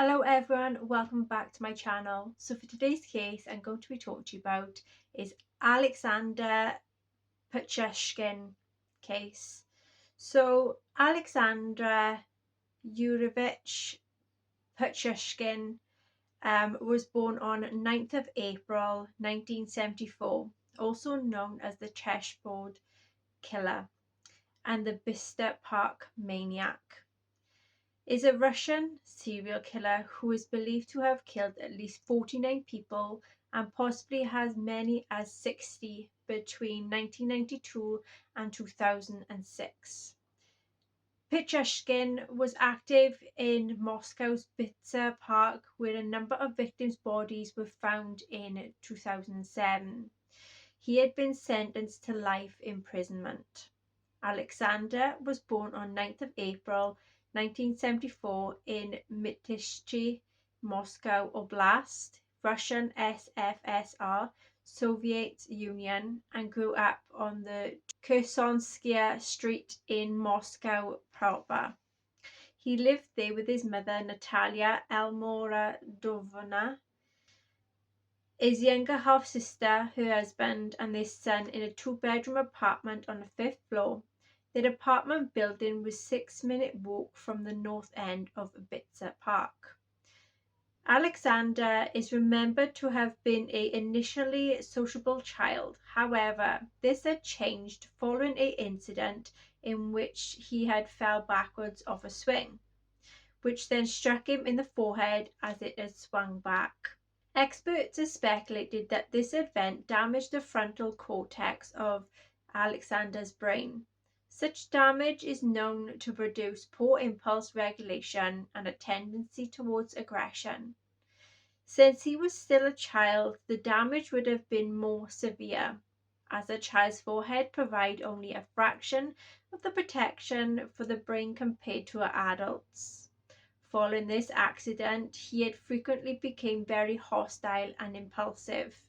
Hello everyone, welcome back to my channel. So for today's case I'm going to be talking to you about is Alexander Pichushkin case. So Alexander Yurevich Pichushkin was born on 9th of April 1974, also known as the chessboard killer and the Bicester Park maniac, is a Russian serial killer who is believed to have killed at least 49 people and possibly as many as 60 between 1992 and 2006. Pichushkin was active in Moscow's Bicester Park, where a number of victims' bodies were found in 2007. He had been sentenced to life imprisonment. Alexander was born on 9th of April 1974 in Mytishchi, Moscow Oblast, Russian SFSR, Soviet Union, and grew up on the Khersonskaya Street in Moscow proper. He lived there with his mother Natalia Elmoradovna, his younger half-sister, her husband, and their son in a two-bedroom apartment on the 5th floor. Their apartment building was a 6-minute walk from the north end of Bicester Park. Alexander is remembered to have been an initially sociable child. However, this had changed following an incident in which he had fell backwards off a swing, which then struck him in the forehead as it had swung back. Experts have speculated that this event damaged the frontal cortex of Alexander's brain. Such damage is known to produce poor impulse regulation and a tendency towards aggression. Since he was still a child, the damage would have been more severe, as a child's forehead provides only a fraction of the protection for the brain compared to adults. Following this accident, he had frequently become very hostile and impulsive.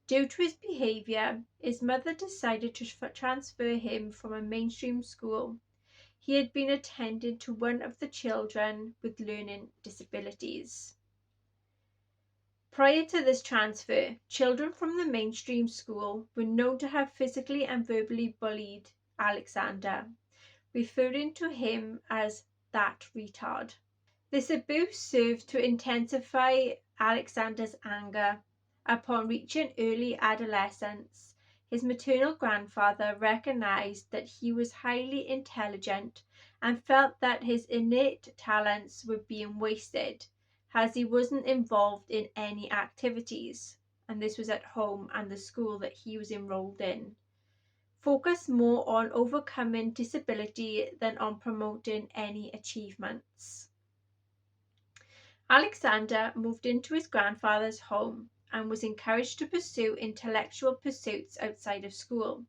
Due to his behavior, his mother decided to transfer him from a mainstream school. He had been attending to one of the children with learning disabilities. Prior to this transfer, children from the mainstream school were known to have physically and verbally bullied Alexander, referring to him as that retard. This abuse served to intensify Alexander's anger. Upon reaching early adolescence, his maternal grandfather recognized that he was highly intelligent and felt that his innate talents were being wasted, as he wasn't involved in any activities, and this was at home and the school that he was enrolled in, focused more on overcoming disability than on promoting any achievements. Alexander moved into his grandfather's home and was encouraged to pursue intellectual pursuits outside of school.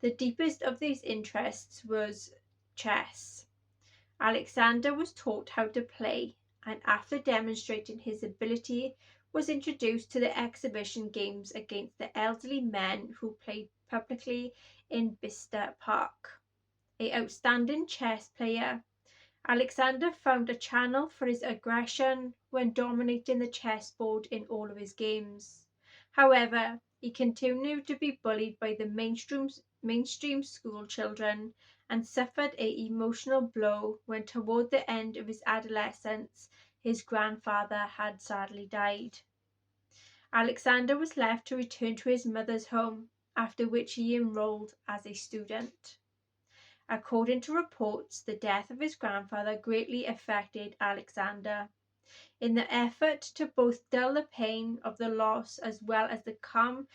The deepest of these interests was chess. Alexander was taught how to play, and after demonstrating his ability, was introduced to the exhibition games against the elderly men who played publicly in Bicester Park. An outstanding chess player, Alexander found a channel for his aggression when dominating the chessboard in all of his games. However, he continued to be bullied by the mainstream school children and suffered an emotional blow when, toward the end of his adolescence, his grandfather had sadly died. Alexander was left to return to his mother's home, after which he enrolled as a student. According to reports, the death of his grandfather greatly affected Alexander. In the effort to both dull the pain of the loss as well as to calm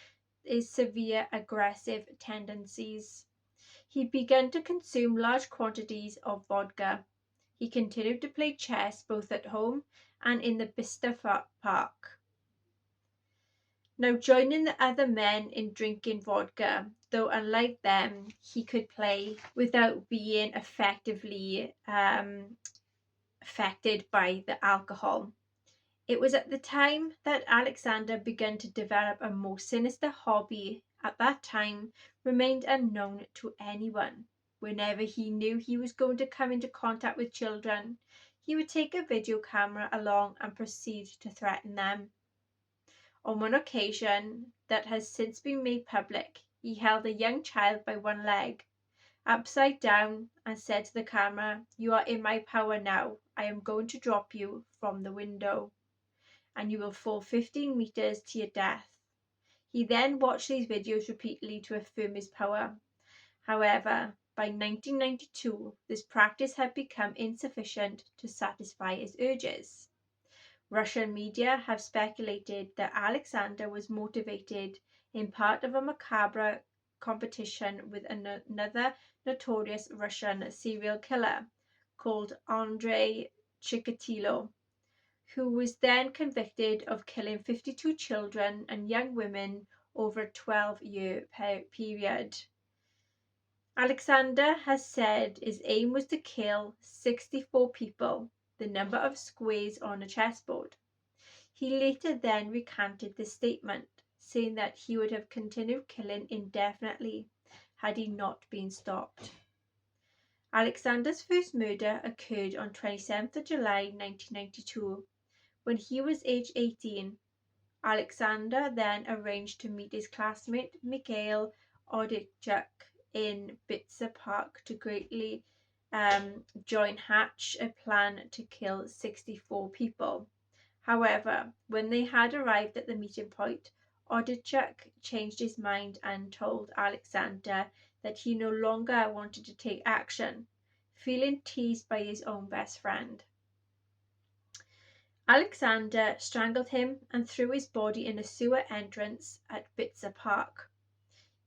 his severe aggressive tendencies, he began to consume large quantities of vodka. He continued to play chess both at home and in the Bicester Park. Now, joining the other men in drinking vodka, though unlike them, he could play without being effectively affected by the alcohol. It was at the time that Alexander began to develop a more sinister hobby. At that time, remained unknown to anyone. Whenever he knew he was going to come into contact with children, he would take a video camera along and proceed to threaten them. On one occasion that has since been made public, he held a young child by one leg, upside down, and said to the camera, "You are in my power now. I am going to drop you from the window, and you will fall 15 meters to your death." He then watched these videos repeatedly to affirm his power. However, by 1992, this practice had become insufficient to satisfy his urges. Russian media have speculated that Alexander was motivated in part of a macabre competition with another notorious Russian serial killer called Andrei Chikatilo, who was then convicted of killing 52 children and young women over a 12-year period. Alexander has said his aim was to kill 64 people, the number of squares on a chessboard. He later then recanted this statement, saying that he would have continued killing indefinitely had he not been stopped. Alexander's first murder occurred on 27th of July 1992. When he was aged 18, Alexander then arranged to meet his classmate Mikhail Oditchuk in Bitsa Park to greatly join hatch a plan to kill 64 people. However, when they had arrived at the meeting point, Oditchuk changed his mind and told Alexander that he no longer wanted to take action, feeling teased by his own best friend. Alexander strangled him and threw his body in a sewer entrance at Bitsa Park.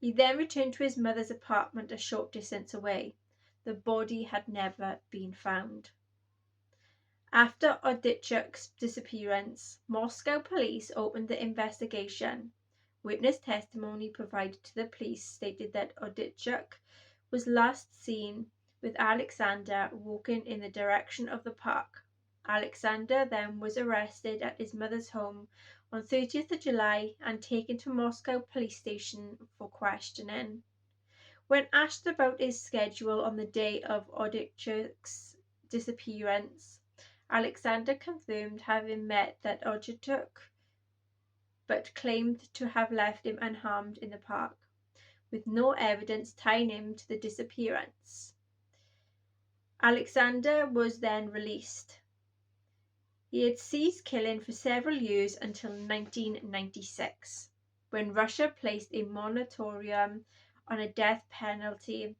He then returned to his mother's apartment a short distance away. The body had never been found. After Oditchuk's disappearance, Moscow police opened the investigation. Witness testimony provided to the police stated that Oditchuk was last seen with Alexander walking in the direction of the park. Alexander then was arrested at his mother's home on 30th of July and taken to Moscow police station for questioning. When asked about his schedule on the day of Oditchuk's disappearance, Alexander confirmed having met that Oditchuk, but claimed to have left him unharmed in the park, with no evidence tying him to the disappearance. Alexander was then released. He had ceased killing for several years until 1996, when Russia placed a moratorium on a death penalty.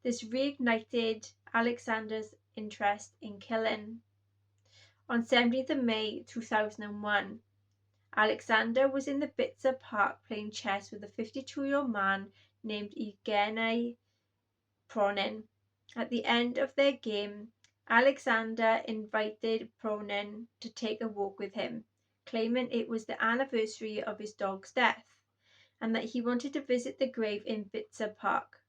This reignited Alexander's interest in killing. On 17th of May 2001, Alexander was in the Bitsa Park playing chess with a 52-year-old man named Evgeny Pronin. At the end of their game, Alexander invited Pronin to take a walk with him, claiming it was the anniversary of his dog's death and that he wanted to visit the grave in Bitsa Park.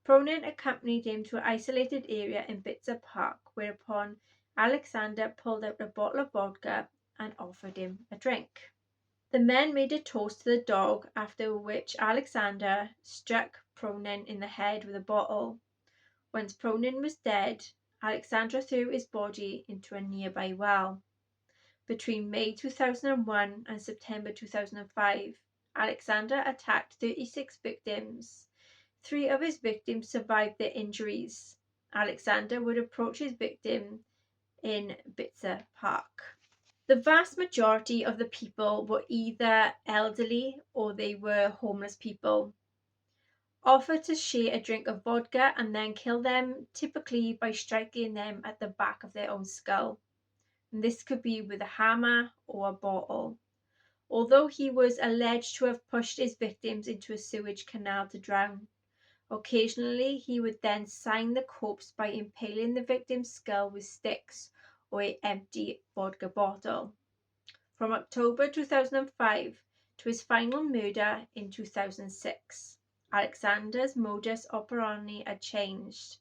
Pronin accompanied him to an isolated area in Bitsa Park, whereupon Alexander pulled out a bottle of vodka and offered him a drink. The men made a toast to the dog, after which Alexander struck Pronin in the head with a bottle. Once Pronin was dead, Alexander threw his body into a nearby well. Between May 2001 and September 2005, Alexander attacked 36 victims. 3 of his victims survived their injuries. Alexander would approach his victim in Bitsa Park. The vast majority of the people were either elderly or they were homeless people. Offer to share a drink of vodka and then kill them, typically by striking them at the back of their own skull. And this could be with a hammer or a bottle. Although he was alleged to have pushed his victims into a sewage canal to drown, occasionally he would then sign the corpse by impaling the victim's skull with sticks or an empty vodka bottle. From October 2005 to his final murder in 2006, Alexander's modus operandi had changed.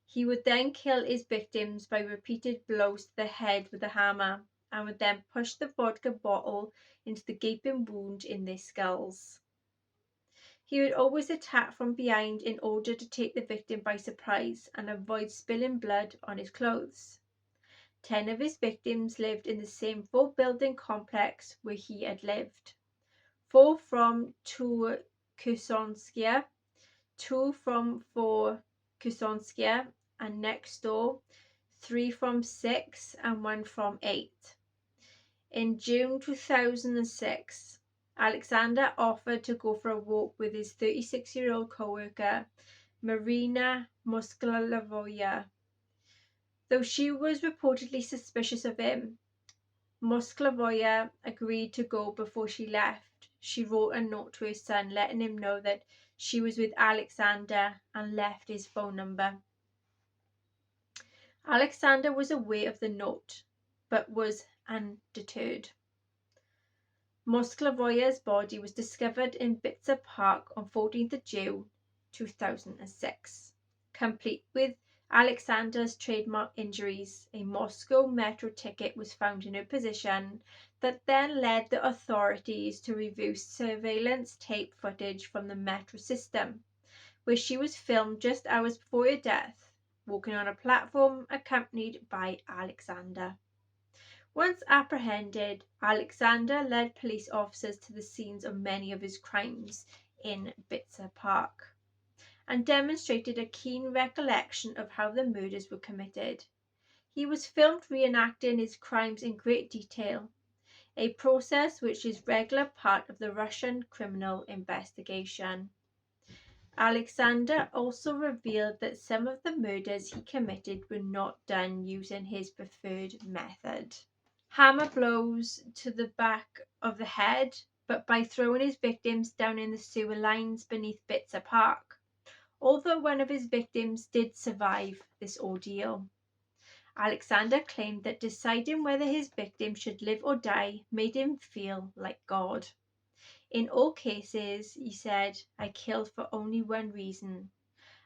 He would then kill his victims by repeated blows to the head with a hammer and would then push the vodka bottle into the gaping wound in their skulls. He would always attack from behind in order to take the victim by surprise and avoid spilling blood on his clothes. 10 of his victims lived in the same 4-building complex where he had lived. 4 from 2 Kusonskia, 2 from 4 Kusonskia, and next door 3 from 6 and 1 from 8. In June 2006, Alexander offered to go for a walk with his 36-year-old co-worker, Marina Moskalovoya. Though she was reportedly suspicious of him, Moskalovoya agreed to go before she left. She wrote a note to her son letting him know that she was with Alexander and left his phone number. Alexander was aware of the note, but was undeterred. Moskalovoya's body was discovered in Bitzer Park on 14th June 2006, complete with Alexander's trademark injuries. A Moscow metro ticket was found in her possession that then led the authorities to review surveillance tape footage from the metro system, where she was filmed just hours before her death, walking on a platform accompanied by Alexander. Once apprehended, Alexander led police officers to the scenes of many of his crimes in Bitzer Park and demonstrated a keen recollection of how the murders were committed. He was filmed reenacting his crimes in great detail, a process which is a regular part of the Russian criminal investigation. Alexander also revealed that some of the murders he committed were not done using his preferred method, hammer blows to the back of the head, but by throwing his victims down in the sewer lines beneath Bitzer Park. Although one of his victims did survive this ordeal, Alexander claimed that deciding whether his victim should live or die made him feel like God. In all cases, he said, I killed for only one reason.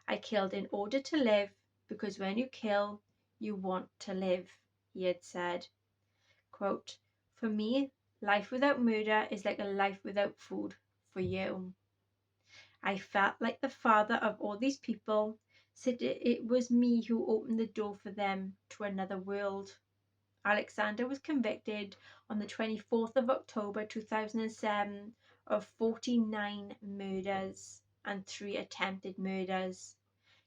I killed in order to live, because when you kill, you want to live, he had said. Quote, for me, life without murder is like a life without food for you. I felt like the father of all these people, said it was me who opened the door for them to another world. Alexander was convicted on the 24th of October 2007 of 49 murders and 3 attempted murders.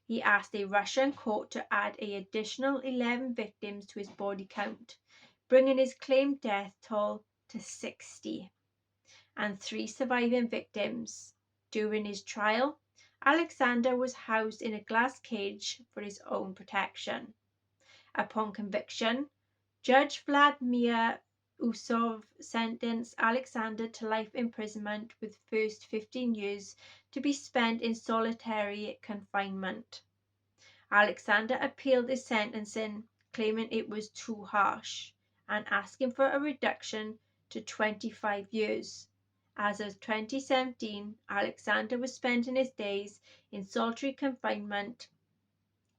He asked a Russian court to add an additional 11 victims to his body count, bringing his claimed death toll to 60, and 3 surviving victims. During his trial, Alexander was housed in a glass cage for his own protection. Upon conviction, Judge Vladimir Usov sentenced Alexander to life imprisonment with first 15 years to be spent in solitary confinement. Alexander appealed his sentencing, claiming it was too harsh and asking for a reduction to 25 years. As of 2017, Alexander was spending his days in solitary confinement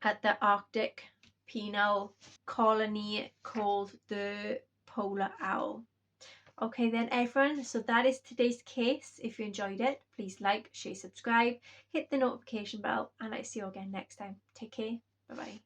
at the Arctic penal colony called the Polar Owl. Okay then everyone, so that is today's case. If you enjoyed it, please like, share, subscribe, hit the notification bell, and I'll see you again next time. Take care. Bye bye.